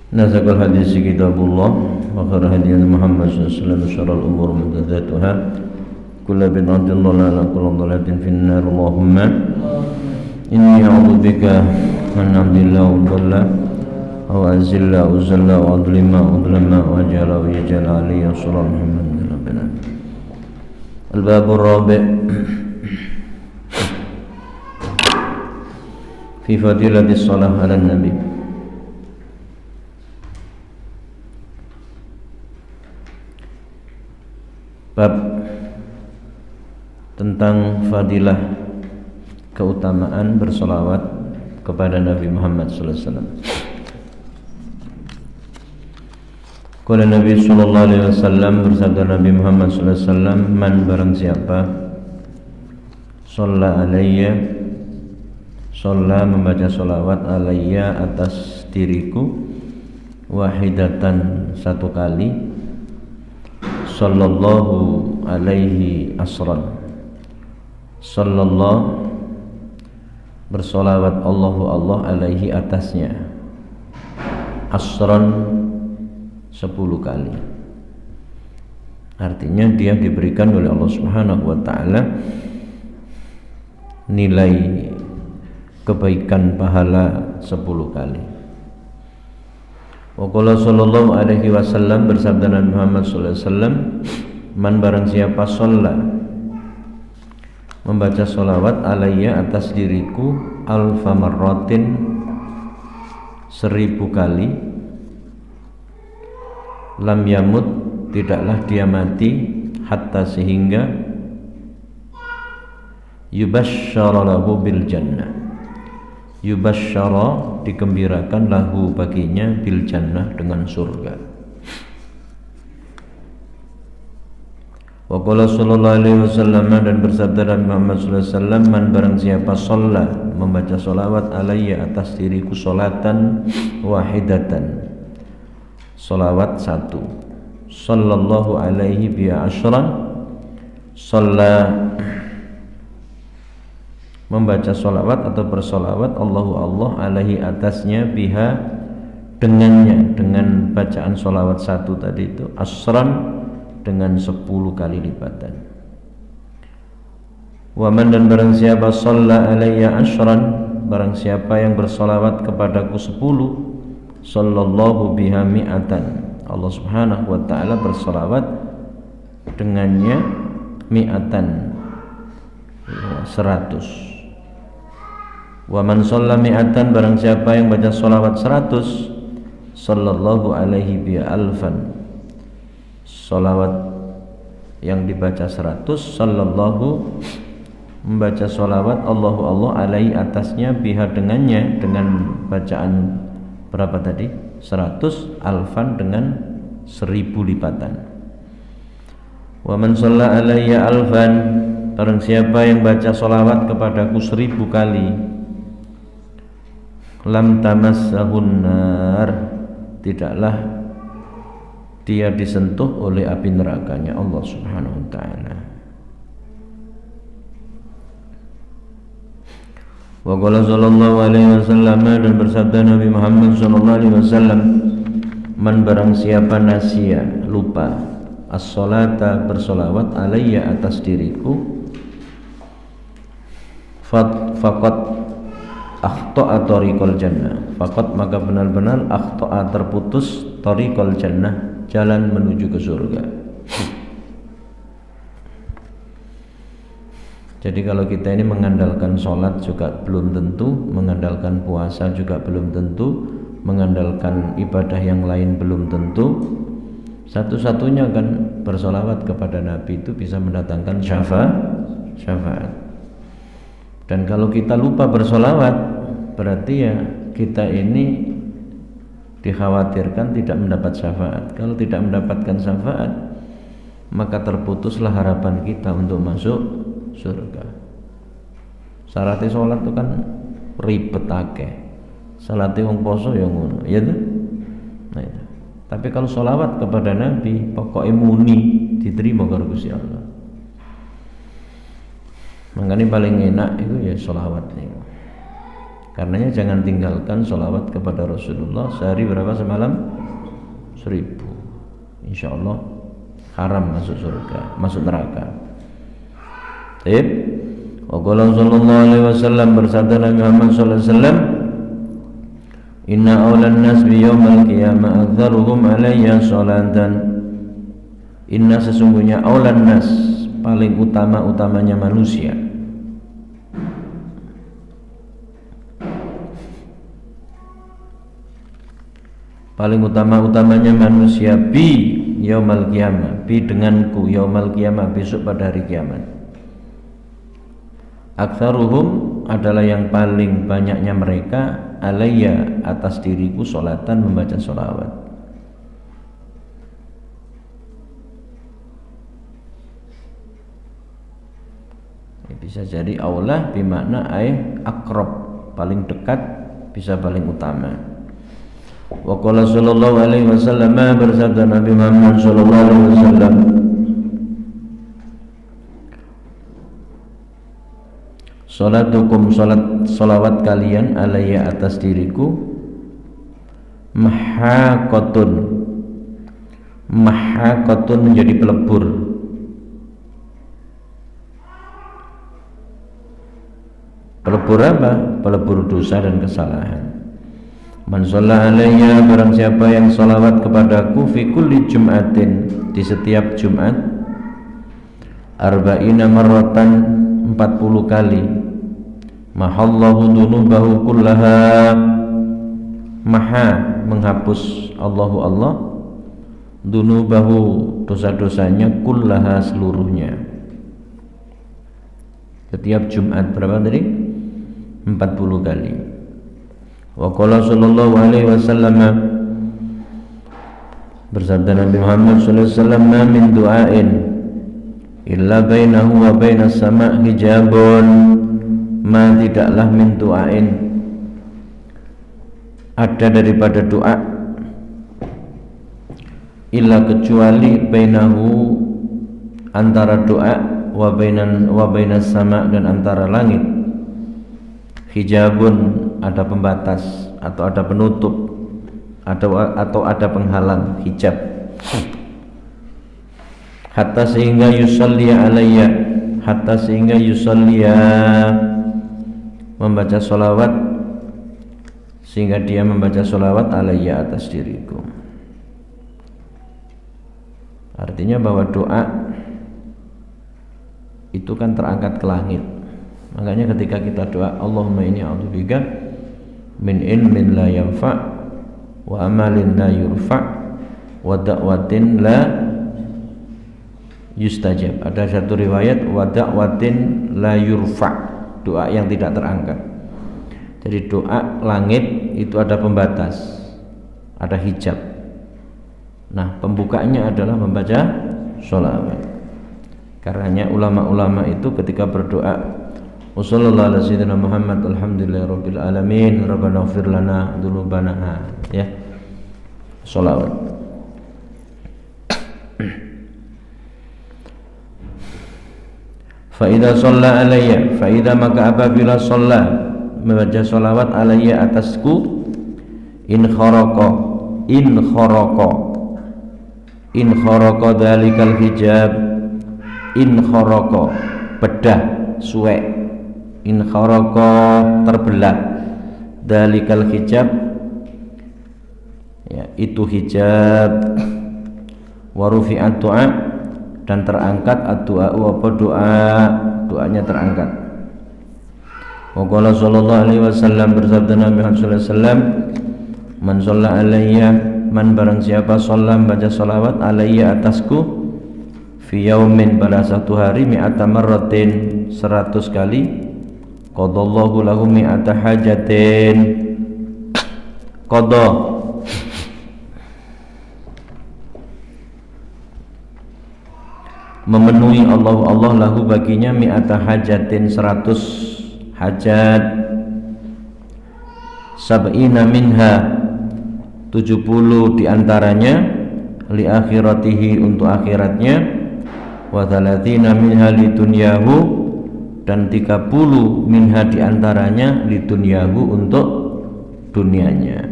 Nazakul hadis kitabullah wa khairul hadi Muhammad sallallahu alaihi wasallam syarrul umur muhdatsatuha kullu bid'atin dhalalah kullu dhalalatin finnar. Allahumma inni a'udzubika min amdillah wa dhalla wa azilla wa zalla wa adlima wa dhlama wa jala wa yajala aliyya sallallahu alaihi wasallam. Al-babur rabi' fi fadilatis shalah 'ala nabi. Bab tentang fadilah keutamaan bersolawat kepada Nabi Muhammad sallallahu alaihi wasallam. Qala Nabi sallallahu alaihi wasallam, bersabda Nabi Muhammad sallallahu alaihi wasallam, man barang siapa shalla alayya, shalla membaca solawat alayya atas diriku, wahidatan satu kali, sallallahu alaihi asran, sallallahu bersolawat Allah alaihi atasnya, asran 10 kali. Artinya dia diberikan oleh Allah Subhanahu wa taala nilai kebaikan pahala 10 kali. Wa qala sallallahu alaihi wasallam, bersabda Nabi Muhammad sallallahu alaihi wasallam, man barang siapa shalla membaca solawat alayya atas diriku alfa marratin 1000 kali, lam yamut tidaklah dia mati, hatta sehingga yubasysyara lahu bil jannah, yubasysyara digembirakan lahu baginya bil jannah dengan surga. Wa qala sallallahu alaihi wasallam, dan bersabda Nabi Muhammad sallallahu alaihi wasallam, man barang siapa shalla membaca solawat alayya atas diriku solatan wahidatan, solawat satu, sallallahu alaihi bi asyran, shalla membaca solawat atau bersolawat Allah alaihi atasnya, biha dengannya, dengan bacaan solawat satu tadi itu, asran dengan 10 kali lipatan. Waman, dan barang siapa shalla alayya asran, barang siapa yang bersolawat kepadaku 10, sallallahu biha mi'atan, Allah Subhanahu wa ta'ala bersolawat dengannya mi'atan 100. Wa man shalla mi'atan, barang siapa yang baca sholawat 100, sallallahu alaihi bi alfan, sholawat yang dibaca 100, sallallahu membaca sholawat Allah alaihi atasnya, biha dengannya, dengan bacaan berapa tadi? 100, alfan dengan 1000 lipatan. Wa man shalla alayya alfan, barang siapa yang baca sholawat kepadaku 1000 kali, lam tamassahun nar, tidaklah dia disentuh oleh api nerakanya Allah Subhanahu wa taala. Wa qala sallallahu alaihi wasallam, dan bersabda Nabi Muhammad sallallahu alaihi wasallam, man barang siapa nasia, lupa, as-salata bersolawat alayya atas diriku, faqat akhta'a tariqal jannah, faqat maka benar-benar akhta'a terputus, tariqal jannah jalan menuju ke surga. Jadi kalau kita ini mengandalkan sholat juga belum tentu, mengandalkan puasa juga belum tentu, mengandalkan ibadah yang lain belum tentu. Satu-satunya kan bersolawat kepada Nabi itu bisa mendatangkan syafaat. Dan kalau kita lupa bersolawat, berarti ya kita ini dikhawatirkan tidak mendapat syafaat. Kalau tidak mendapatkan syafaat, maka terputuslah harapan kita untuk masuk surga. Syaratnya sholat itu kan ribet akeh. Salatnya wong poso ya ngono, ya tuh. Nah itu. Tapi kalau sholawat kepada Nabi, pokoknya muni diterima karo Gusti Allah. Makanya paling enak itu ya sholawat nih. Karenanya jangan tinggalkan sholawat kepada Rasulullah sehari berapa semalam? 1000. Insyaallah haram masuk surga, masuk neraka. Baik. Wa qala sallallahu alaihi wasallam, bersabda Nabi Muhammad sallallahu alaihi wasallam, inna awlan nas bi yaumil qiyamah aktsaruhum alayya sholatan. Inna sesungguhnya awlan nas, paling utama-utamanya manusia, paling utama-utamanya manusia bi yaumal qiyamah, bi denganku yaumal qiyamah, besok pada hari kiamat. Aktsaruhum adalah yang paling banyaknya mereka, alayya atas diriku, sholatan membaca sholawat. Bisa jadi aulah bimakna akrab, paling dekat, bisa paling utama. Wa qala sallallahu alaihi wasallam, bersabda Nabi Muhammad sallallahu alaihi wasallam, salatukum salawat kalian alayya atas diriku, mahaqatun menjadi pelebur. Pelebur apa? Pelebur dosa dan kesalahan. Man shalla alayya, barang siapa yang salawat kepadaku, fi kulli jum'atin, di setiap Jumat, arba'ina marratan, 40 kali, mahallahu dunubahu kullaha, maha menghapus Allahu Allah, dunubahu dosa-dosanya, kullaha seluruhnya. Setiap Jumat berapa tadi? 40 kali. Wa qala sallallahu alaihi wasallam, bersabda Nabi Muhammad sallallahu alaihi wasallam, ma min du'ain illa bainahu wa bainas sama' hijabun, ma tidaklah min du'ain, ada daripada doa, illa kecuali bainahu, antara doa, wa bainas sama', dan antara langit, hijabun, ada pembatas atau ada penutup atau ada penghalang, hijab. Hatta sehingga yusalli alayya, hatta sehingga yusalliya, membaca sholawat, sehingga dia membaca sholawat alayya atas diriku. Artinya bahwa doa itu kan terangkat ke langit. Makanya ketika kita doa, Allahumma inni a'udzubika min ilmin la yanfa' wa amalin la yurfa' wa da'watin la yustajab. Ada satu riwayat wa da'watin la yurfa', doa yang tidak terangkat. Jadi doa langit itu ada pembatas, ada hijab. Nah, pembukanya adalah membaca sholawat. Karenanya ulama-ulama itu ketika berdoa, wassallallahu ala sayyidina Muhammad, alhamdulillahi rabbil alamin, rabbana ighfir lana dzunubana, ya, sholawat. Fa idza shalla alayya, fa idza maka apabila shalla, membaca sholawat alayya atasku, in kharaqa dzalikal hijab, in kharaqa bedah, suwek, in kharaqa terbelah, dzalikal hijab, ya, itu hijab, wa rufi'at du'a, dan terangkat ad-du'a, apa doa, doanya terangkat. Wa qala sallallahu alaihi wasallam, bersabda Nabi Muhammad sallallahu alaihi wasallam, man shalla alayya, man barang siapa shalla baca salawat alayya atasku, fi yaumin pada satu hari, mi'ata marratin 100 kali, qadallahu lahu mi'ata hajatin, qada memenuhi Allah lahu baginya, mi'ata hajatin 100 hajat, sab'ina minha 70 diantaranya, li akhiratihi untuk akhiratnya, wa thalathina minha li dunyahu dan 30 minha diantaranya lidunyahu untuk dunianya.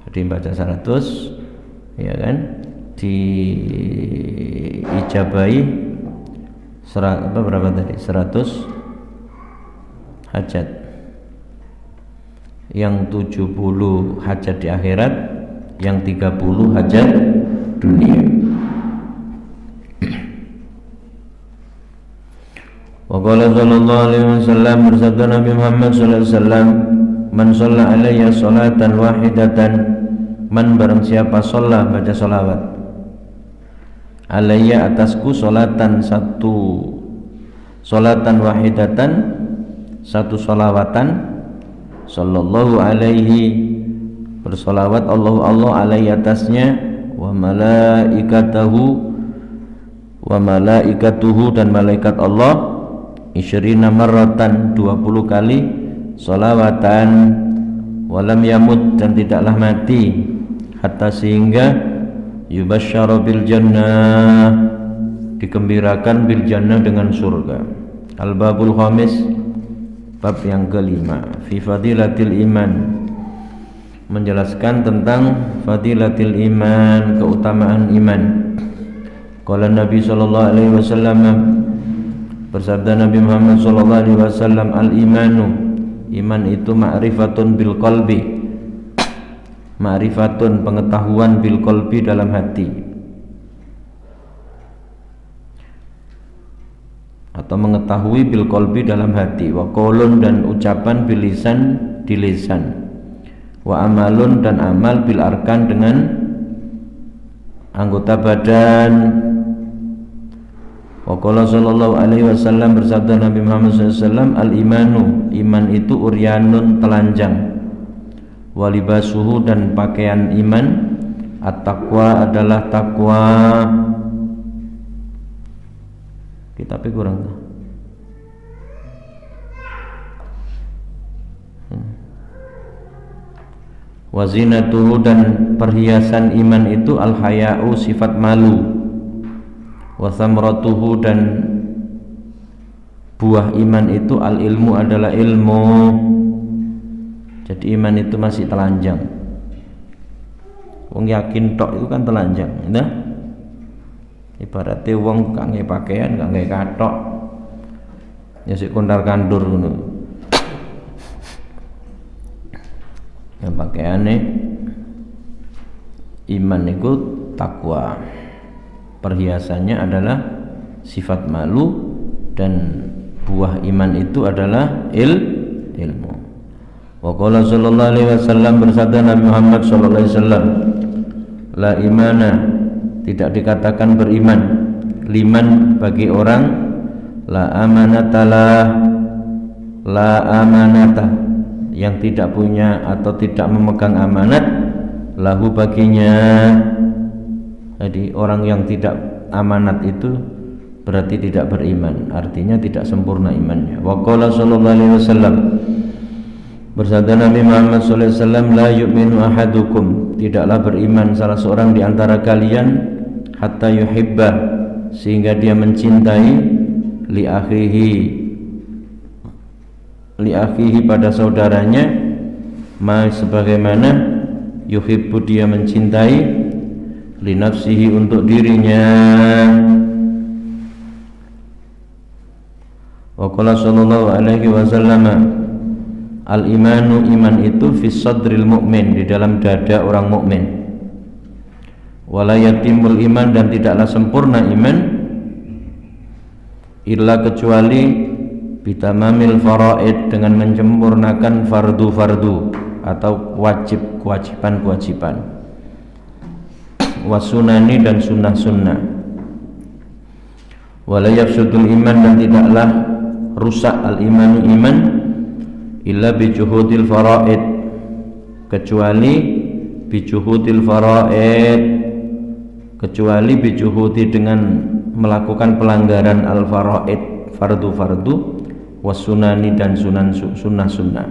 Jadi baca 100 ya kan, di ijabai berapa tadi, 100 hajat, yang 70 hajat di akhirat, yang 30 hajat dunia. Wa qala sallallahu alaihi wasallam, bersabda Nabi Muhammad sallallahu alaihi wasallam, man shalla alayya salatan wahidatan, man barang siapa shalla baca sholawat, alayya atasku salatan satu, salatan wahidatan satu sholawatan, sallallahu alaihi bersolawat Allah alaihi atasnya, wa malaikatuhu dan malaikat Allah, isyrina marratan 20 kali sholawatan, walam yamut dan tidaklah mati, hatta sehingga yubasysyara bil jannah dikembirakan bil jannah dengan surga. Al-babul khamis, bab yang kelima, fi fadilatil iman, menjelaskan tentang fadilatil iman, keutamaan iman. Qala Nabi sallallahu alaihi wasallam, bersabda Nabi Muhammad sallallahu alaihi wasallam, al-imanu, iman itu ma'rifatun bil qalbi, ma'rifatun pengetahuan bil qalbi dalam hati, atau mengetahui bil qalbi dalam hati, wa qaulun dan ucapan bil lisan di lisan, wa amalun dan amal bil arkan dengan anggota badan. Wa qala sallallahu alaihi wasallam, bersabda Nabi Muhammad sallallahu alaihi wasallam, al imanu, iman itu uryanun telanjang, wa libasuhu dan pakaian iman, at-taqwa adalah takwa. Kitabnya kurang tuh. Wazinatuhu dan perhiasan iman itu al-haya'u sifat malu, wasamratuhu dan buah iman itu al-ilmu adalah ilmu. Jadi iman itu masih telanjang. Wong yakin tok itu kan telanjang, nah ibaratnya wong gak nge pakaian, gak nge katok, ya sik kondar kandur ngono. Yang pakaiane iman itu takwa, perhiasannya adalah sifat malu, dan buah iman itu adalah ilmu. Wa qala sallallahu alaihi wasallam, bersabda Nabi Muhammad sallallahu alaihi wasallam, la imana, tidak dikatakan beriman, liman bagi orang, la amanatalah, la amanata yang tidak punya atau tidak memegang amanat, lahu baginya. Jadi orang yang tidak amanat itu berarti tidak beriman, artinya tidak sempurna imannya. Wa qala sallallahu alaihi wasallam, bersabda Nabi Muhammad sallallahu alaihi wasallam, la yu'minu ahadukum, tidaklah beriman salah seorang di antara kalian, hatta yuhibba, sehingga dia mencintai, li akhihi pada saudaranya, ma sebagaimana yuhibbu dia mencintai, li nafsihi untuk dirinya. Wa qala sallallahu alaihi wasallam, al imanu, iman itu fi sadril mu'min, di dalam dada orang mukmin. Wala yatimul iman, dan tidaklah sempurna iman, illa kecuali bitamamil faraid, dengan menyempurnakan fardu-fardu atau kewajiban-kewajiban, wasunani dan sunnah-sunnah. Wala yafsudul iman, dan tidaklah rusak al-imanu iman, illa bijuhudil faraid, kecuali bijuhudil faraid, kecuali bijuhudi dengan melakukan pelanggaran al-faraid, fardu-fardu, wasunani dan sunnah-sunnah.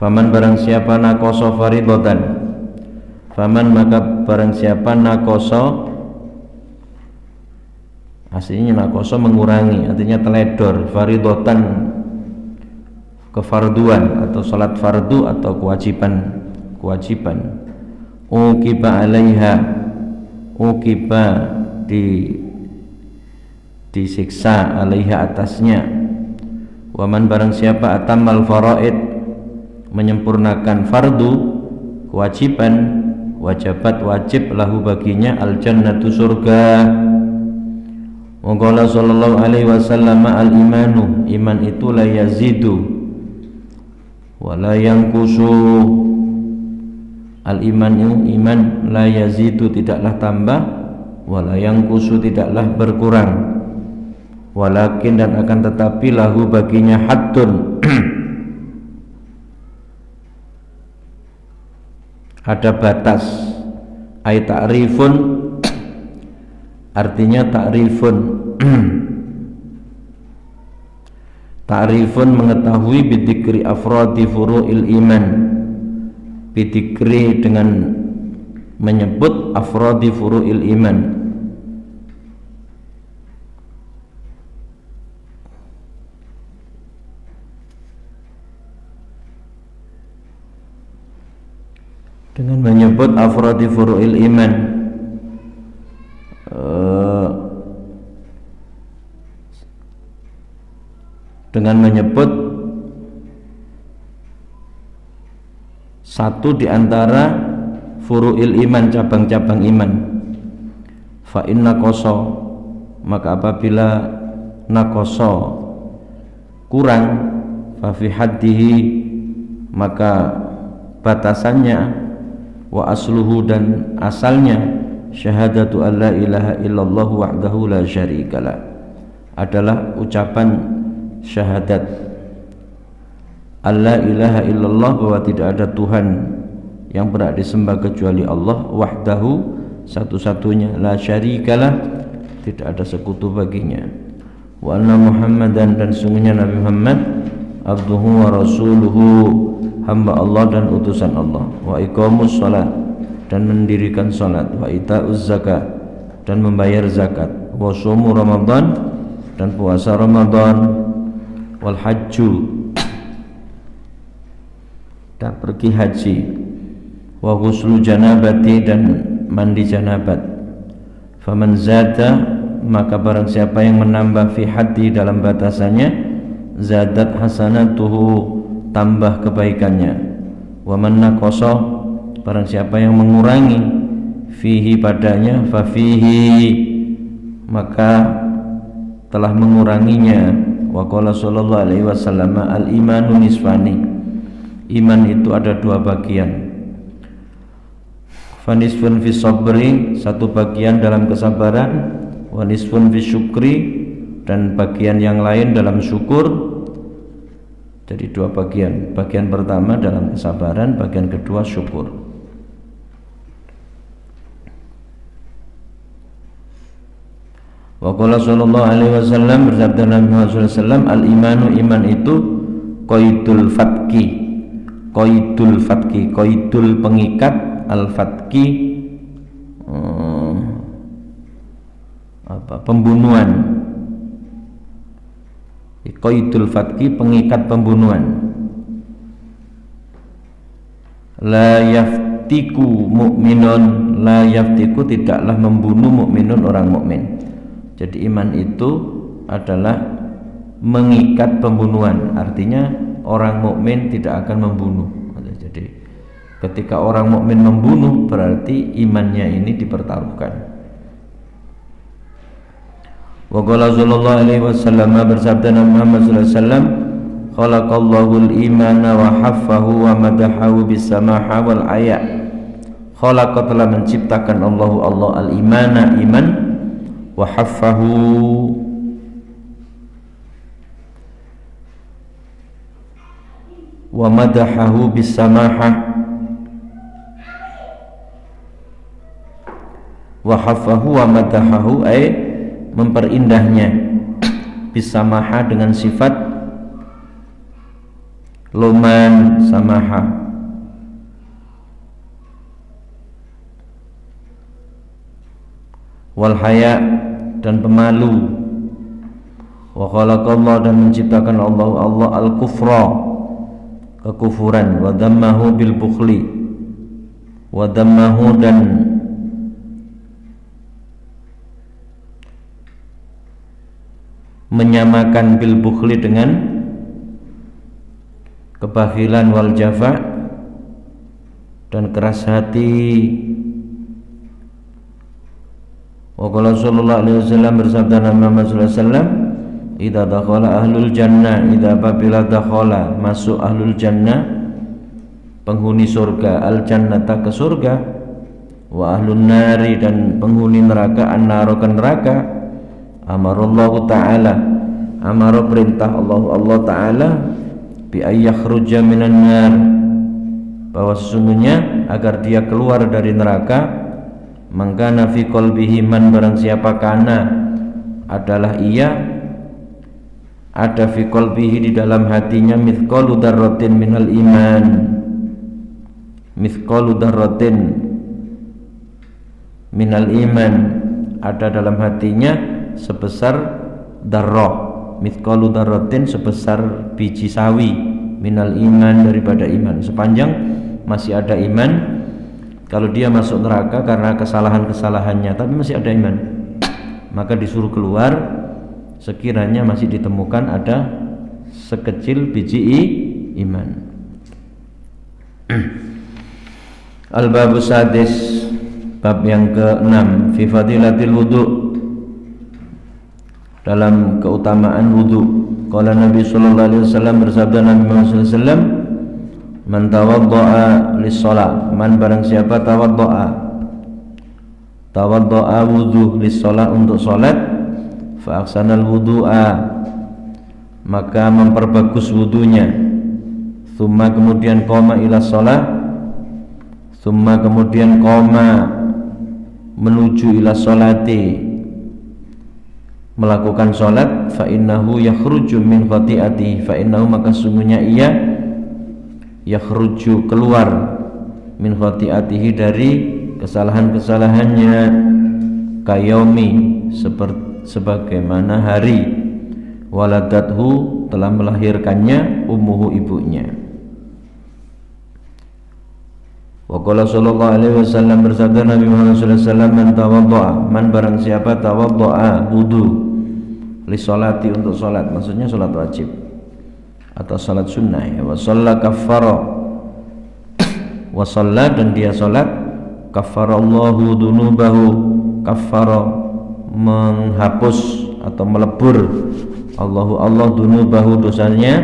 Faman barang siapa nakoso faridotan, faman maka barang siapa nakoso Aslinya nakoso mengurangi, artinya teledor. Faridotan, kefarduan atau salat fardu atau kewajiban. Uqiba alaiha, uqiba disiksa, alaiha atasnya. Waman barang siapa atamal faraid, menyempurnakan fardu kewajiban, wajibat wajib lahu baginya al jannatu surga. Wa qala sallallahu alaihi wasallam al imanu, iman itu la yazidu wa la yanqusu. Al iman la yazidu tidaklah tambah, wa la yanqusu tidaklah berkurang. Walakin dan akan tetapi lahu baginya haddun ada batas. Ai ta'rifun, artinya ta'rifun ta'rifun mengetahui bidikri afradi furu'il iman, bidikri dengan menyebut afradi furu'il iman, dengan menyebut afradi furu'il iman, dengan menyebut satu di antara furu'il iman, cabang-cabang iman. Fa inna qaso, maka apabila naqasa kurang, fa fi haddihi, maka batasannya, wa asluhu dan asalnya, syahadatu an la ilaha illallah wahdahu la syarikalah, adalah ucapan syahadat alla ilaha illallah, bahwa tidak ada Tuhan yang berhak disembah kecuali Allah, wahdahu satu-satunya, la syarikalah tidak ada sekutu baginya, wa anna muhammadan dan sungguhnya Nabi Muhammad abduhu wa rasuluhu, hamba Allah dan utusan Allah, wa iqamus shalat dan mendirikan salat, wa ita'uz zakat dan membayar zakat, wa shaum Ramadan dan puasa Ramadan, wal hajju dan pergi haji, wa ghuslu janabati dan mandi janabat. Faman zada, maka barang siapa yang menambah fi haddi dalam batasannya, zadat hasanatuhu tambah kebaikannya. Wa man naqasa, barang siapa yang mengurangi fihi padanya, fa fihi maka telah menguranginya. Wa qala sallallahu alaihi wasallam al imanu nisfani, iman itu ada dua bagian. Fa nisfun fi sabri, satu bagian dalam kesabaran, wa nisfun fi syukri, dan bagian yang lain dalam syukur. Jadi dua bagian, bagian pertama dalam kesabaran, bagian kedua syukur. Wa qala sallallahu alaihi wasallam, bersabda Nabi Muhammad sallallahu alaihi wasallam, al imanu, iman itu qaidul fatki, qaidul fatki, qaidul pengikat, al fatki pembunuhan, qaidul fatki pengikat pembunuhan. La yaftiku mu'minun, la yaftiku tidaklah membunuh mukminun orang mukmin. Jadi iman itu adalah mengikat pembunuhan, artinya orang mukmin tidak akan membunuh. Jadi ketika orang mukmin membunuh, berarti imannya ini dipertaruhkan. Wa qala sallallahu alaihi wasallam, bersabda Nabi Muhammad sallallahu alaihi wasallam, khalaqallahu al-imana wa haffahu wa madahahu bis-samaha wal aya. Khalaqa, telah menciptakan Allah al-imana, iman, wa haffahu wa madahahu bis-samaha, wa haffahu wa madahahu ay memperindah,nya bis-samaha dengan sifat luman samaha, wal haya dan pemalu. Wa khalaqallahu dan menciptakan Allah al-kufra, kekufuran, wa dammahu bil bukhli, wa dammahu dan menyamakan bil bukhli dengan kebakhilan, wal jafa dan keras hati. Wa qala sallallahu alaihi wasallam, bersabda Nabi Muhammad sallallahu alaihi wasallam, idza dakhala ahlul jannah, idza apabila dakhala masuk ahlul jannah, penghuni surga, al jannata ke surga, wa ahlun nari dan penghuni neraka, an-nar ke neraka, amarallahu ta'ala, amara perintah Allah ta'ala, bi ayyakhruja minan nar, bahwa sesungguhnya agar dia keluar dari neraka, mangkana fi qalbihi man, barang siapa kana adalah ia, ada fi qalbihi di dalam hatinya, mithqalu dzarratin minal iman, mithqalu dzarratin minal iman, ada dalam hatinya sebesar darrah, mithqalu dzarratin sebesar biji sawi, minal iman daripada iman. Sepanjang masih ada iman, kalau dia masuk neraka karena kesalahan-kesalahannya tapi masih ada iman, maka disuruh keluar sekiranya masih ditemukan ada sekecil biji iman. Al-babus sadis, bab yang ke-6, fi fadilatil wudu, dalam keutamaan wudu. Qala Nabi sallallahu alaihi wasallam, bersabda Nabi Muhammad sallallahu alaihi wasallam, man tawaddo'a lis-shalah, man barang siapa tawaddo'a wudu lis-shalah untuk salat, fa ahsanal wudu'a maka memperbagus wudunya, thumma kemudian qoma ila shalah, thumma kemudian qoma menuju ila sholati melakukan salat, fa innahu yakhruju min khati'ati, fa innahu maka sungguhnya ia yakhruju keluar min khati'atihi dari kesalahan-kesalahannya, kayaumi sebagaimana hari, waladathu telah melahirkannya, ummuhu ibunya. Wa qala sallallahu alaihi wasallam, bersabda Nabi Muhammad sallallahu alaihi wasallam, man tawaddo'a, man barang siapa tawaddo'a wudu li sholati untuk salat, maksudnya salat wajib atau salat sunnah, ya, wa shalla kaffara, wa shalla dan dia salat, kaffarallahu dunubahu, kaffara menghapus atau melebur, Allah dunubahu dosanya,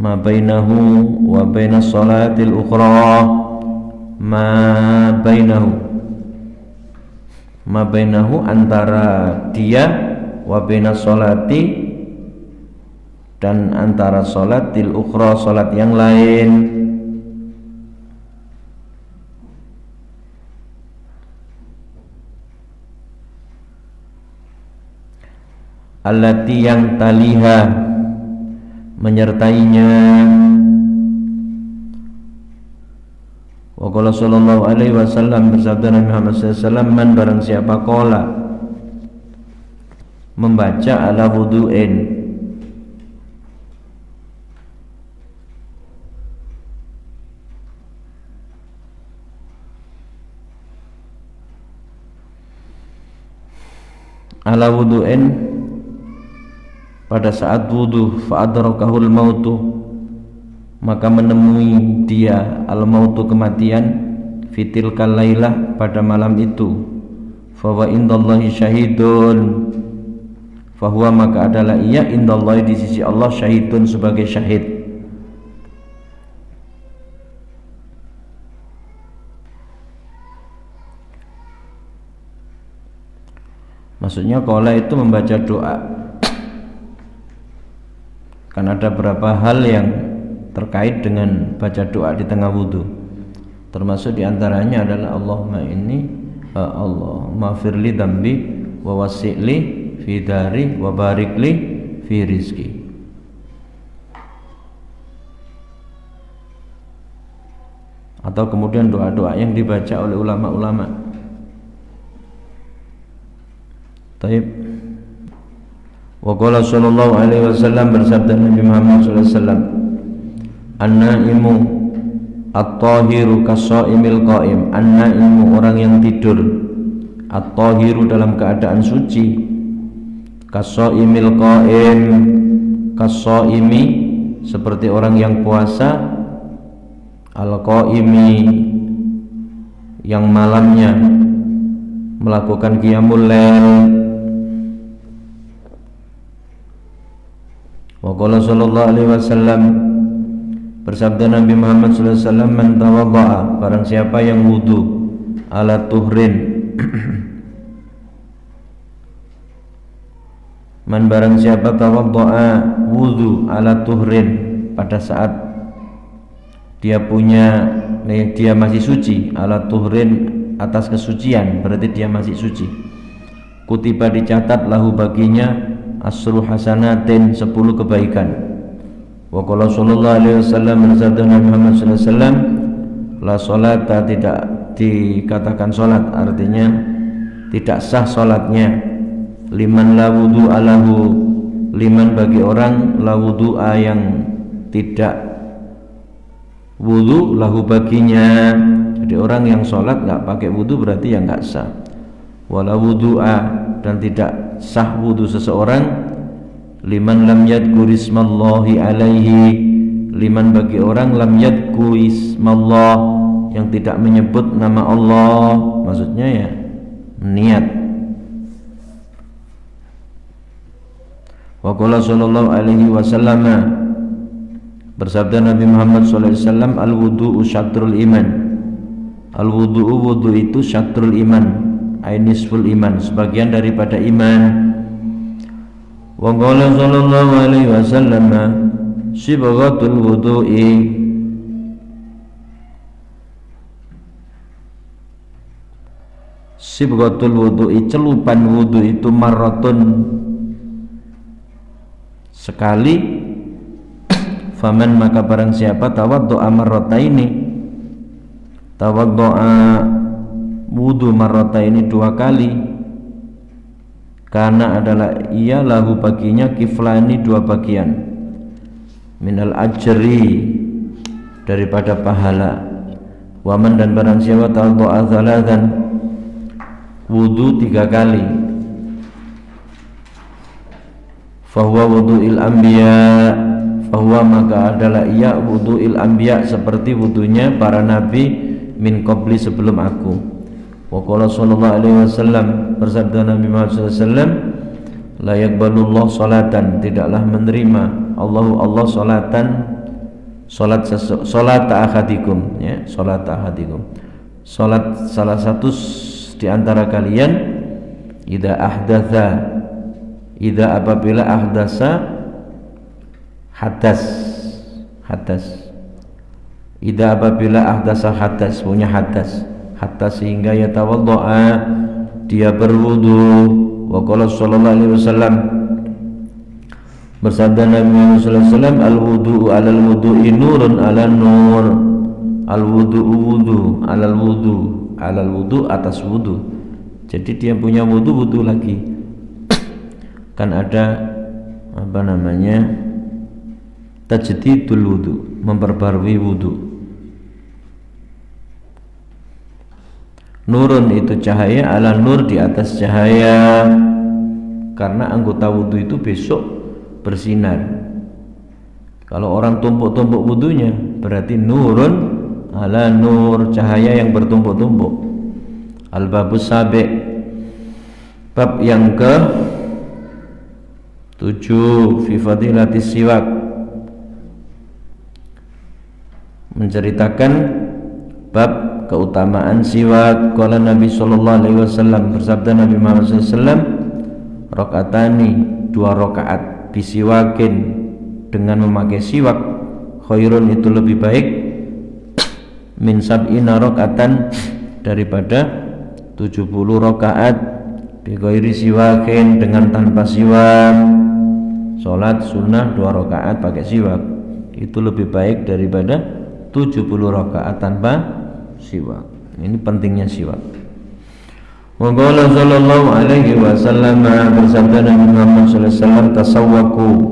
ma bainahu wa bainas sholatil ukhra, ma bainahu antara dia, wa bainas sholati dan antara sholatil ukhra sholat yang lain. Allati yang taliha menyertainya. Wa qala sallallahu alaihi wasallam, bersabda Nabi Muhammad sallallahu alaihi wasallam, man barang siapa qala membaca ala wudu'in ala wudu'in pada saat wudu, fa adrakahul mautu maka menemui dia al mautu kematian, fitil kalailah pada malam itu, fa wa indallahi syahidun, fahuwa maka adalah ia indallahi di sisi Allah, syahidun sebagai syahid. Maksudnya qala itu membaca doa. Kan ada beberapa hal yang terkait dengan baca doa di tengah wudu. Termasuk diantaranya adalah Allahumma inni Allahumma firli dambi wa wasi'li fi dari wa barikli fi rizki. Atau kemudian doa-doa yang dibaca oleh ulama-ulama Taib. Wa qala sallallahu alaihi wasallam, bersabda Nabi Muhammad sallallahu alaihi wasallam, an-naimu at-tahiru kas-shaimil qaim. An-naimu orang yang tidur, at-tahiru dalam keadaan suci, kas-shaimil qaim, kas-shaimi seperti orang yang puasa, al-qaimi yang malamnya melakukan qiyamul lail. Wa qala sallallahu alaihi wasallam, bersabda Nabi Muhammad sallallahu alaihi wasallam, man tawaddaa, barang siapa yang wudu ala tuhrin man barang siapa tawaddaa wudu ala tuhrin, pada saat dia masih suci, ala tuhrin atas kesucian, berarti dia masih suci. Kutiba dicatat lahu baginya asru hasanatin 10 kebaikan. Wa qala sallallahu alaihi wasallam, bersabda Nabi Muhammad sallallahu alaihi wasallam, la salata, tidak dikatakan salat, artinya tidak sah salatnya, liman la wudu'a lahu, liman bagi orang la wudu'a yang tidak wudu, lahu baginya. Jadi orang yang sholat nggak pakai wudu berarti yang nggak sah. Wala wudu'a, dan tidak sah wudu seseorang, liman lam yadhkur ismallahi alaihi, liman bagi orang lam yadhkur ismallah, yang tidak menyebut nama Allah, maksudnya ya niat. Wa qala sallallahu alaihi wasallam, bersabda Nabi Muhammad sallallahu alaihi wasallam, al-wudu'u syatrul iman. Al-wudu'u, wudu itu syatrul iman, ainisful iman, sebagian daripada iman. Wa qala sallallahu alaihi wasallam, sibghatul wudu'i, sibghatul wudu'i, celupan wudu itu marratun, sekali. Faman, maka barang siapa tawaddo'a marrataini, tawaddo'a wudu marrataini 2 kali, karena adalah ia lahu baginya kiflani 2 bagian, minal ajri daripada pahala. Waman, dan barang siapa tawaddo'a thalathan, wudu 3 kali, fahuwa wudu'il anbiya, fahuwa maka adalah ia wudu'il anbiya, seperti wudunya para nabi, min qabli sebelum aku. Wa qala sallallahu alaihi wasallam, bersabda Nabi Muhammad sallallahu alaihi wasallam, la yaqbalullah salatan, tidaklah menerima Allah salatan, salat ahadikum, ya, salat ahadikum, salat salah satu di antara kalian, idza ahdatsa, idza apabila ahdasa, hadas, idza apabila ahdasa hadas, punya hadas sehingga ya tawaddo'a, dia berwudu. Wa qala sallallahu alaihi wasallam, bersabda Nabi Muhammad sallallahu alaihi wasallam, al wudu'u alal wudu'i nurun ala nur, al wudu'u wudu alal wudu, alal wudu atas wudu. Jadi dia punya wudu lagi. Kan ada apa namanya, tajdidul wudu, memperbarui wudu. Nurun itu cahaya, ala nur di atas cahaya, karena anggota wudu itu besok bersinar. Kalau orang tumpuk-tumpuk wudunya, berarti nurun ala nur, cahaya yang bertumpuk-tumpuk. Al-babus sabi', bab yang ke 7, fi fadilatis siwak, menceritakan bab keutamaan siwak. Qala Nabi sallallahu alaihi wasallam, bersabda Nabi Muhammad sallallahu alaihi wasallam, rakaatani 2 rakaat, bisiwakin dengan memakai siwak, khairun itu lebih baik, min sab'ina rakaatan daripada 70 rakaat, bi ghairi siwakin dengan tanpa siwak. Salat sunnah 2 rakaat pakai siwak itu lebih baik daripada 70 rakaat tanpa siwak. Ini pentingnya siwak. Wa qala sallallahu alaihi wasallam, bersabda Nabi Muhammad sallallahu alaihi wasallam, tasawwaku,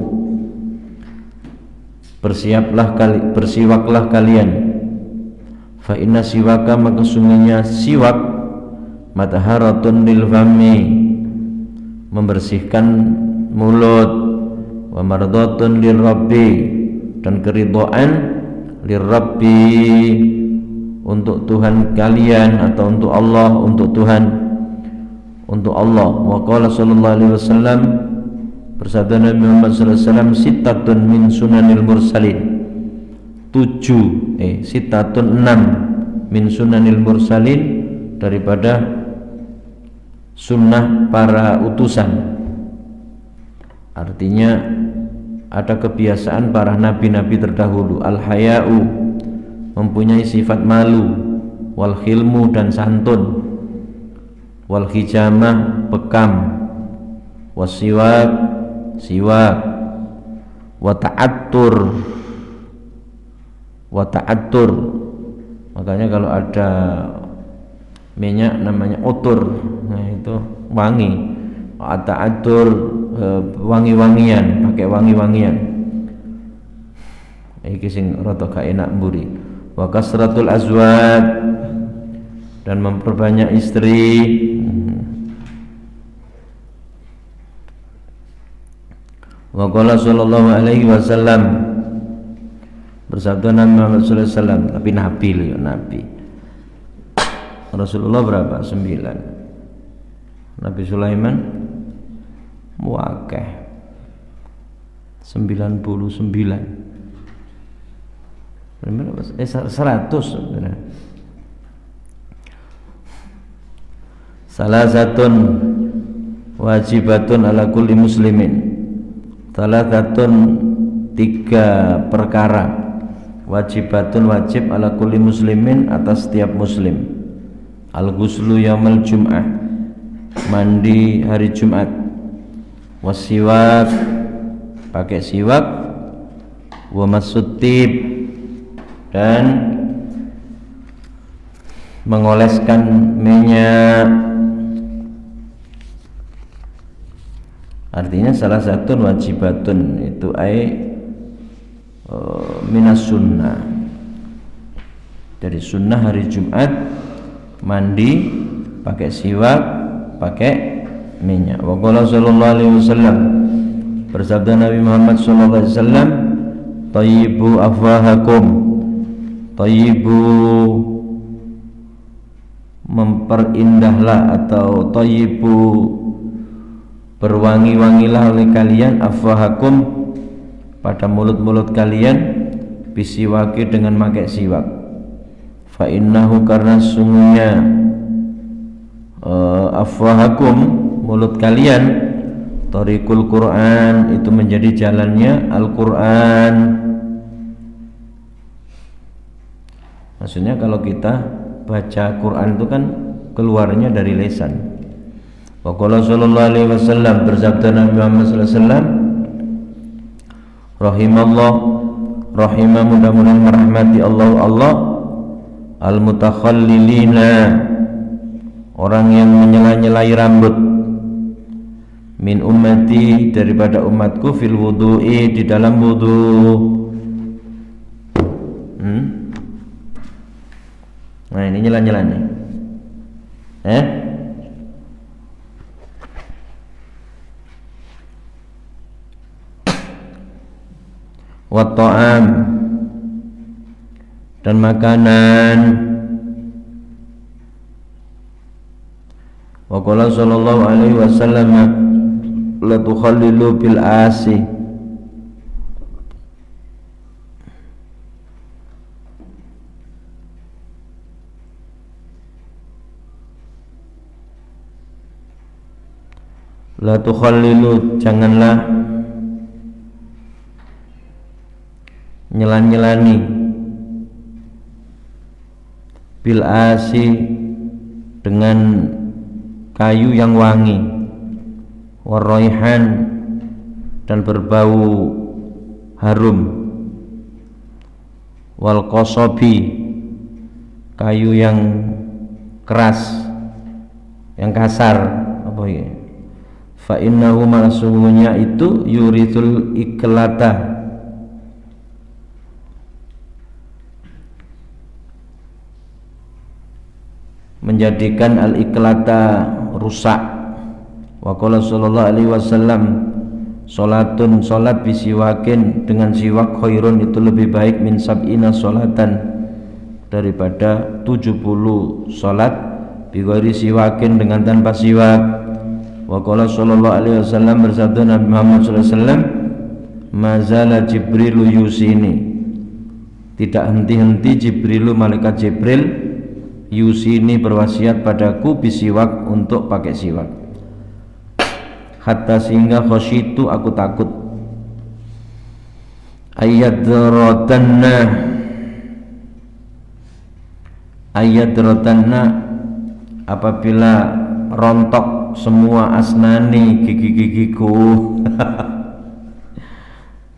bersiwaklah kalian, fa inna siwaka, maka sungguhnya siwak, mataharatun lil fami, membersihkan mulut, wa mardatun lirabbi, dan keridhaan lirabbi, untuk Tuhan kalian, atau untuk Allah, untuk Tuhan, untuk Allah. Wa qala sallallahu alaihi wasallam, bersabda Nabi Muhammad sallallahu alaihi wasallam, sittatun min sunanil mursalin, sittatun 6 min sunanil mursalin, daripada sunnah para utusan. Artinya ada kebiasaan para nabi-nabi terdahulu. Al-haya'u, mempunyai sifat malu, wal khilmu, dan santun, wal hijamah, bekam, wasiwak, siwak, wa ta'attur, makanya kalau ada minyak namanya utur, nah itu wangi. Ta'attur, wangi-wangian, pakai wangi-wangian. Iki sing rada gak enak mburi. Wa kasratul azwaj, dan memperbanyak istri. Wa qala sallallahu alaihi wasallam, bersabda Nabi Muhammad sallallahu alaihi wasallam, tapi nabi loh, nabi. Rasulullah berapa? 9. Nabi Sulaiman wakeh 99. 100 sebenarnya. Salasatun wajibatun ala kulli muslimin. Salasatun, 3 perkara, wajibatun, wajib, ala kulli muslimin, atas setiap muslim. Al-ghuslu yaumul jum'ah, mandi hari Jumat. Wasiwak, pakai siwak. Wa masutib, dan mengoleskan minyak. Artinya salah satu wajibatun itu minas sunnah, dari sunnah hari Jumat, mandi, pakai siwak, pakai minyak. Wa qala sallallahu alaihi wasallam, bersabda Nabi Muhammad sallallahu alaihi wasallam, thayyibu afwahakum, thayyibu, memperindahlah, atau thayyibu, berwangi-wangilah oleh kalian, afwahakum, pada mulut-mulut kalian, bisiwaki, dengan pakai siwak. Fa innahu, karena sungguhnya afwahakum, mulut kalian, thariqul Quran, itu menjadi jalannya Al-Quran. Maksudnya kalau kita baca Quran itu kan keluarnya dari lisan. Wa qala sallallahu alaihi wasallam, bersabda Nabi Muhammad sallallahu alaihi wasallam, rahimallah, rahimah, mudah-mudahan merahmati Allah al-mutakhallilina, orang yang menyela-nyelai rambut, min ummati, daripada umatku, fil wudu'i, di dalam wudu. Nah ini nyela-nyela nih. Wa ta'am, dan makanan. Wa qala sallallahu alaihi wasallam, la tukhallilu bil asi, la tukhallilu, janganlah nyelan-nyelani, bil asi, dengan kayu yang wangi, warraihan, dan berbau harum, wal qasabi, kayu yang keras, yang kasar apa ya, fa innahu ma'suhunya itu yurithul iklata, menjadikan al-iklata rusak. Wa qala sallallahu alaihi wasallam, salatun salat bisiwakin, dengan siwak, khairun itu lebih baik min sab'ina salatan, daripada 70 salat bi ghairi siwakin, dengan tanpa siwak. Wa qala sallallahu alaihi wasallam, bersabda Nabi Muhammad sallallahu alaihi wasallam, mazala jibrilu yusini, tidak henti-henti Jibrilu, malaikat Jibril, yusini berwasiat padaku bisiwak, untuk pakai siwak, hatta sehingga khasyitu aku takut, ayat apabila rontok semua asnani, gigi-gigiku.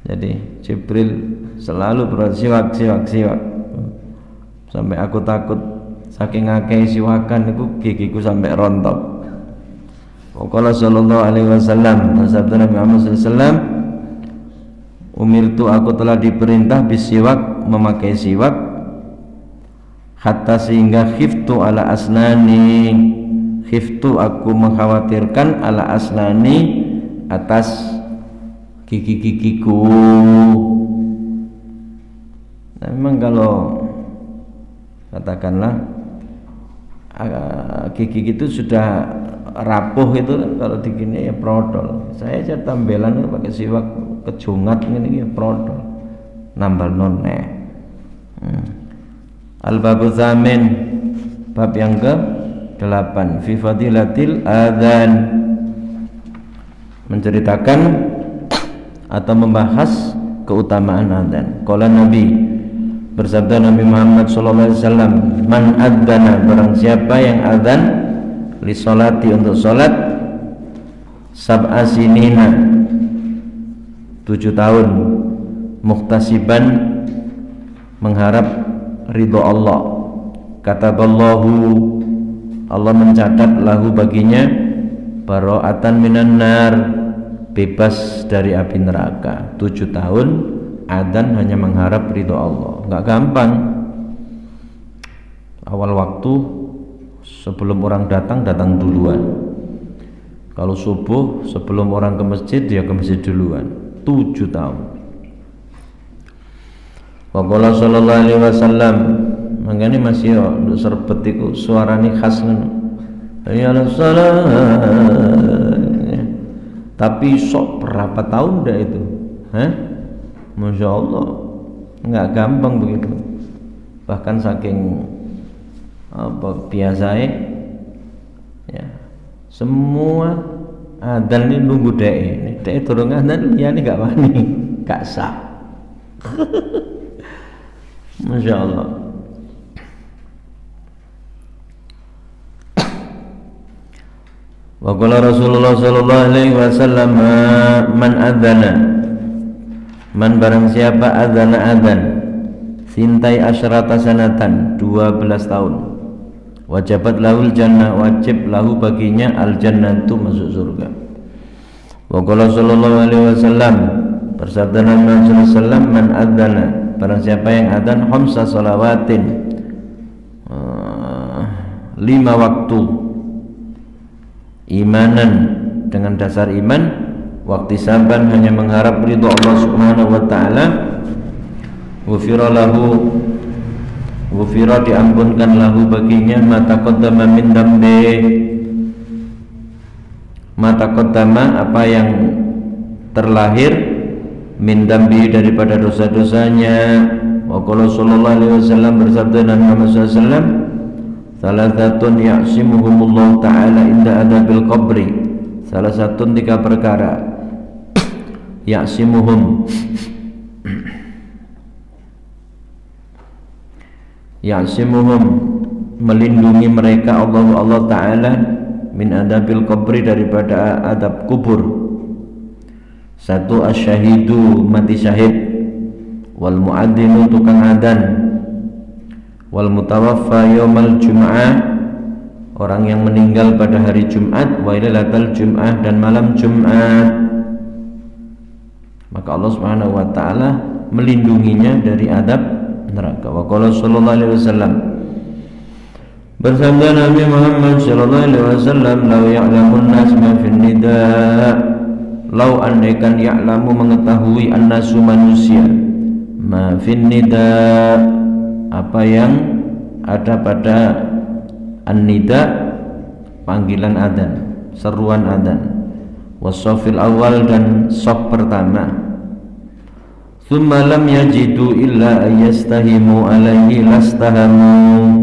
Jadi Jibril selalu bersiwak sampai aku takut, saking akeh siwakan itu gigiku sampai rontok. Qala sallallahu alaihi wasallam, bersabda Nabi Muhammad sallallahu alaihi wasallam, umirtu, aku telah diperintah bisiwak, memakai siwak, hatta sehingga khiftu ala asnani, khiftu aku mengkhawatirkan, ala asnani atas gigi-gigiku. Nah, memang kalau katakanlah gigi itu sudah rapuh itu kan, kalau digini ya prodol. Saya aja tambelan pakai siwak kejungat ini ya prodol, nambal none. Al-babu zamin, bab yang ke-8, fi fadilatil adzan, menceritakan atau membahas keutamaan adzan. Qala Nabi, bersabda Nabi Muhammad sallallahu alaihi wasallam, man adzana, barang siapa yang adzan, li sholati, untuk sholat, sab'a sinina, 7 tahun, muhtasiban, mengharap ridho Allah, kataballahu, Allah mencatat, lahu baginya, bara'atan minan nar, bebas dari api neraka. 7 tahun adzan hanya mengharap ridho Allah, nggak gampang. Awal waktu sebelum orang datang duluan. Kalau subuh sebelum orang ke masjid, dia ke masjid duluan. 7 tahun. Wa qala sallallahu alaihi wasallam, mangane masih untuk serbet iku suarane khas ngono. Ya salat. Tapi sok berapa tahun dah itu? Masya Allah, nggak gampang begitu. Bahkan saking biasanya ya, semua adzan ini nunggu dek turun adzan, ya ini gak wani, gak sah. Masya Allah. Wa qala Rasulullah sallallahu alaihi wasallam, man adzana, man barang siapa adzana adzan, sintai asyrata sanatan, 12 tahun, wajabat lahul jannah, wajib lahu baginya al jannatu, masuk surga. Wa qala sallallahu alaihi wasallam, bersabda Nabi Muhammad sallallahu alaihi wasallam, man adzana, barang siapa yang adzan, khamsa shalawatin, 5 waktu, imanan, dengan dasar iman, waktu saban, hanya mengharap ridho Allah subhanahu wa ta'ala, ghufira lahu, ghufira diampunkan lahu baginya, mata qaddama min dambi, mata qaddama apa yang terlahir, min dambi daripada dosa-dosanya. Wa qala sallallahu alaihi wasallam, bersabda Nabi Muhammad sallallahu alaihi wasallam, salasatun ya'simuhumullah ta'ala inda adabil qabri, salah satu 3 perkara, ya'simuhum, ya'simuhum, melindungi mereka Allah Ta'ala, min adabil qabri, daripada adab kubur. 1, asyahidu, mati syahid, wal muadzinu, tukang adzan, wal mutawaffa yaumal jum'ah, orang yang meninggal pada hari Jumat wa lailatul Jum'ah dan malam Jumat, maka Allah Subhanahu wa taala melindunginya dari adab neraka. Wa qala sallallahu alaihi wasallam, bersabda Nabi Muhammad sallallahu alaihi wasallam, "Lau ya'lamun nas ma fin nida." Lau andaikan ya'lamu mengetahui annasu manusia, ma fin nida apa yang ada pada an-nida panggilan adzan, seruan adzan, wasofil awal dan sof pertama, thumma lam yajidu illa ayastahimu alaihi lastahamu,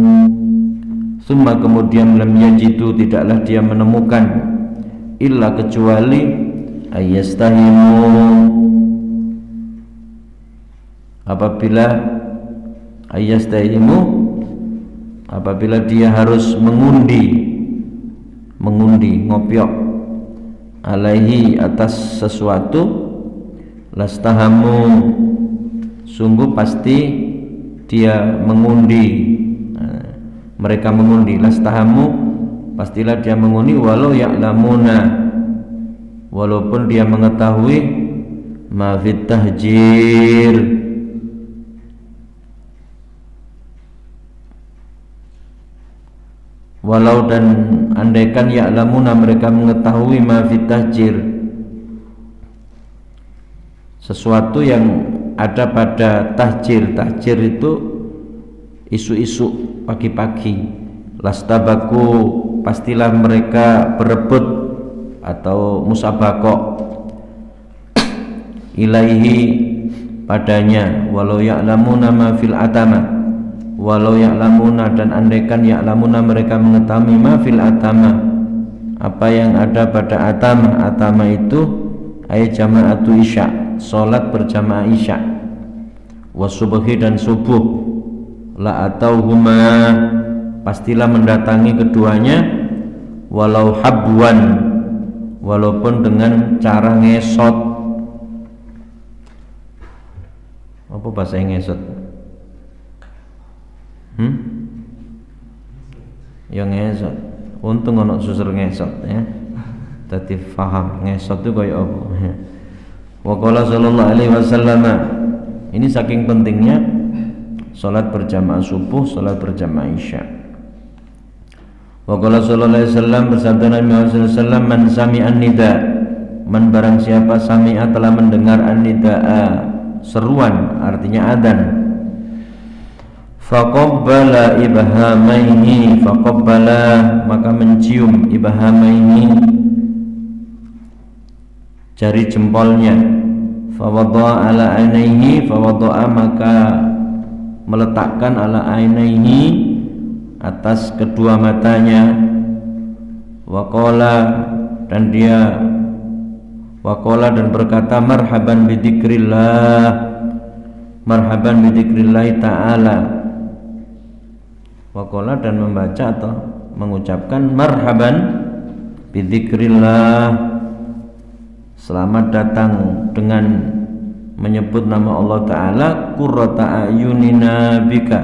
thumma kemudian lam yajidu tidaklah dia menemukan, illa kecuali ayastahimu apabila ayastahimu apabila dia harus mengundi ngopiok alaihi atas sesuatu, lastahamu sungguh pasti dia mengundi, mereka mengundi, lastahamu pastilah dia mengundi, walau ya'lamuna walaupun dia mengetahui ma fit tahjir walau dan andaikan ya'lamuna mereka mengetahui ma fit tahjir sesuatu yang ada pada tahjir. Tahjir itu isu-isu pagi-pagi, lastabaku pastilah mereka berebut atau musabaqah ilaihi padanya, walau ya'lamuna ma fil atama, walau ya'lamuna dan andaikan ya'lamuna mereka mengetahui ma fil atama apa yang ada pada atama. Atama itu ayat jama'atu isya, salat berjamaah isya, wasubhi dan subuh, la atauhuma pastilah mendatangi keduanya, walau habwan walaupun dengan cara ngesot. Apa bahasa ngesot? Ya ngesot. Untung ono susur ngesot ya. Dadi faham ngesot itu kaya apa. Wa qala sallallahu alaihi wasallam, ini saking pentingnya salat berjamaah subuh, salat berjamaah isya. Wa qala sallallahu alaihi wasallam, bersabda Nabi Muhammad sallallahu alaihi wasallam, man sami'an nida, man barang siapa sami'a telah mendengar an-nidaa seruan artinya adzan, faqabbala ibhamaihi, faqabbala maka mencium ibhamaihi jari jempolnya, fawadha'a ala ainaihi, fawadha'a maka meletakkan ala ainaihi atas kedua matanya, waqala dan dia waqala dan berkata, marhaban bidzikrillah, marhaban bidzikrillah ta'ala, waqala dan membaca atau mengucapkan marhaban bidzikrillah, selamat datang dengan menyebut nama Allah Ta'ala, qurrata a'yunina bika,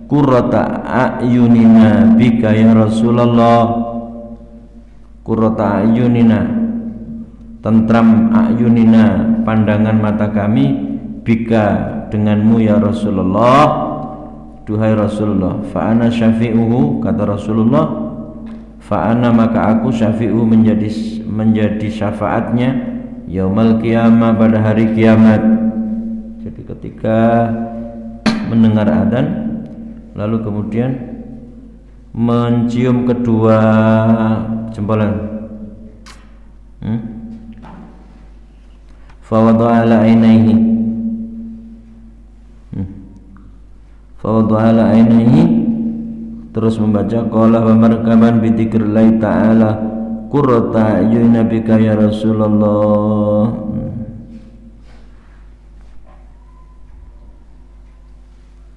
qurrata a'yunina bika ya Rasulullah, qurrata a'yunina tentram a'yunina pandangan mata kami, bika denganmu ya Rasulullah, duhai Rasulullah, fa'ana syafi'uhu kata Rasulullah, fa'ana maka aku syafi'uhu menjadi syafaatnya yaumal qiyamah pada hari kiamat. Jadi ketika mendengar adzan lalu kemudian mencium kedua jempolan, fawadha'a ala ainaihi, fawadha'a ala ainaihi, terus membaca qala wa markaban bi dzikrillah ta'ala qurrata a'yunina bika ya Rasulullah.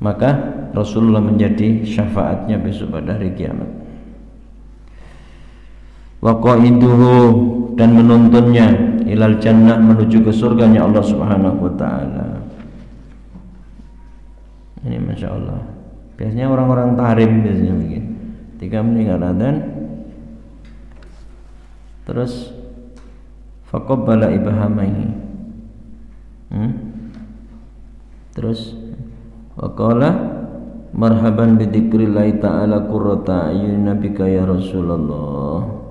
Maka Rasulullah menjadi syafaatnya besok pada hari kiamat. Wa qaiduhu dan menuntunnya ilal jannah menuju ke surganya Allah Subhanahu wa taala. Ini Masya Allah. Biasanya orang-orang tahrim biasanya begini. ketika mendengar adzan terus faqabbala ibhamaihi, terus waqala marhaban bi dzikrillahi ta'ala qurrata ayunina bika ya Rasulullah.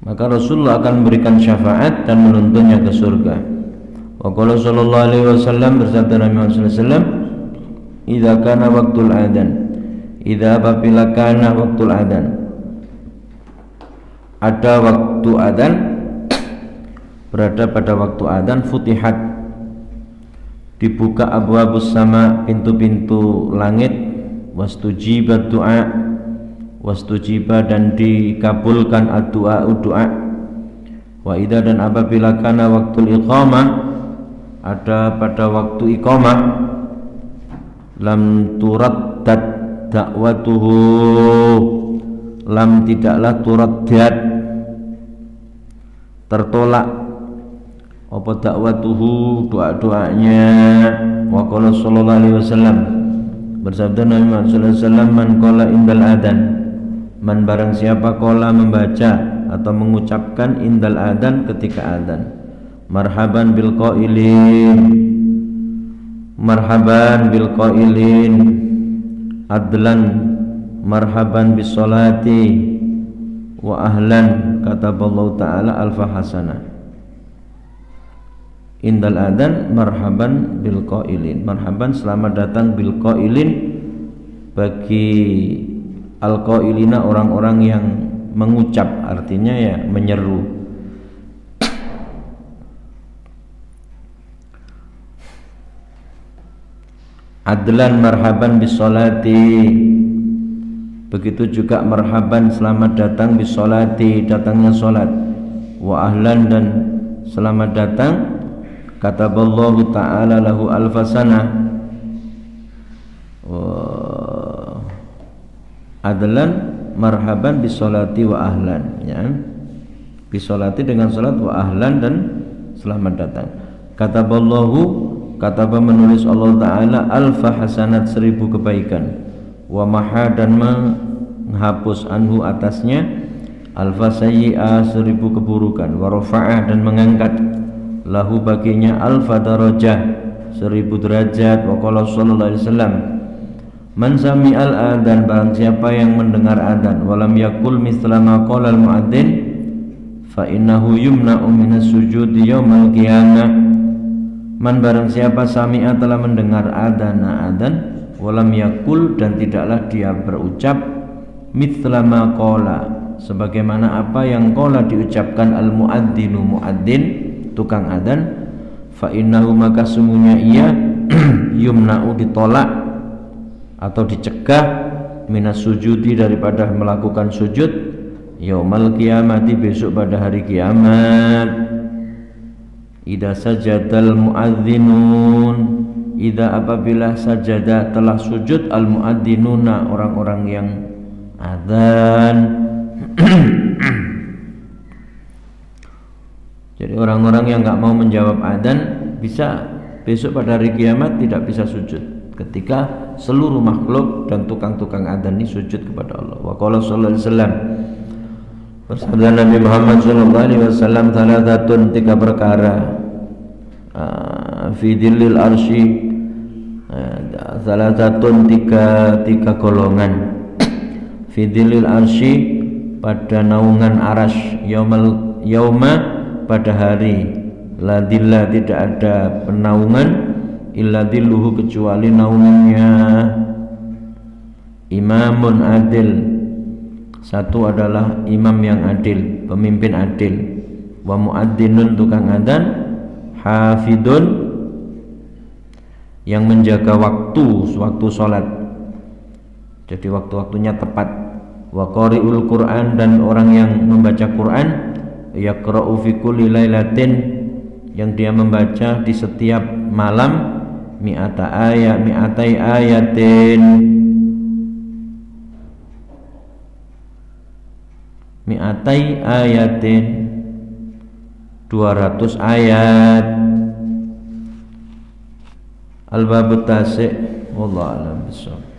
Maka Rasulullah akan memberikan syafaat dan menuntunnya ke surga. Wa qala sallallahu alaihi wasallam, bersabda Nabi Muhammad sallallahu alaihi wasallam, idza kana waqtul adzan, idza apabila kana waqtul adzan, ada waktu adzan, berada pada waktu adzan, futihat, dibuka abwabus sama, pintu-pintu langit, wastujibat du'a, wastujiba dan dikabulkan doa, wa idza dan apabila kana waktul iqamah, ada pada waktu iqamah, lam turaddad da'watuhu, lam tidaklah turaddad tertolak apa da'watuhu doa-doanya. Wa qala sallallahu alaihi wasallam, bersabda Nabi Muhammad sallallahu alaihi wasallam, man qala indal adzan, man barang siapa qala membaca atau mengucapkan indal adzan ketika adzan, marhaban bil qailin, marhaban bil qailin adlan, marhaban bis salati wa ahlan, kataballahu ta'ala alfa hasanah. Indal adzan marhaban bil qailin, marhaban selamat datang bil qailin, bagi al qailina orang-orang yang mengucap, artinya ya menyeru. Adlan marhaban bis salati, begitu juga marhaban selamat datang bis salati, datangnya salat, wa ahlan dan selamat datang, kataballahu ta'ala lahu alfasana, adlan marhaban bisolati wa ahlan, ya, bisolati dengan salat, wa ahlan dan selamat datang. Kataballahu, kataba menulis Allah Ta'ala alfa hasanat, 1000 kebaikan, wa maha dan menghapus anhu atasnya, alfa sayyi'ah 1000 keburukan, wa rafa'ah dan mengangkat lahu baginya alfa darajah 1000 derajat. Wa qala sallallahu alaihi wasallam, man sami'al adzan, barang siapa yang mendengar adzan, walam yakul mithla ma qala al muadzin, fa innahu yumna'u minas sujudi yaumal qiyamah. Man barang siapa sami'a telah mendengar adzan, walam yakul dan tidaklah dia berucap, mithla ma qala sebagaimana apa yang qala diucapkan al muadzinu, muadzin tukang adzan, fa innahu maka sungguhnya ia yumna'u ditolak atau dicegah, minas sujudi daripada melakukan sujud, yaumal qiyamati besok pada hari kiamat. Idza sajadal muadzinun, idza apabila sajada telah sujud al muadzinuna orang-orang yang adzan. Jadi orang-orang yang enggak mau menjawab adzan bisa besok pada hari kiamat tidak bisa sujud, ketika seluruh makhluk dan tukang-tukang adzan ini sujud kepada Allah. Wa qala sallallahu alaihi wasallam, bersabda Nabi Muhammad sallallahu alaihi wasallam, thalathatun, 3 perkara, fi dhillil arsy, thalathatun, 3 golongan, fi dhillil arsy pada naungan arasy, yauma pada hari, la dhilla tidak ada penaungan, illa dhilluhu kecuali naungannya, imamun adil, satu adalah imam yang adil, pemimpin adil, wa muadzzinun tukang adzan, hafidun yang menjaga waktu salat, jadi waktu-waktunya tepat, wa qari'ul Qur'an dan orang yang membaca Quran, yaqra'u fi kulli lailatin yang dia membaca di setiap malam, mi'atai ayatin, 200 ayat, Al-babut tasi' wallahu a'lam bissawab.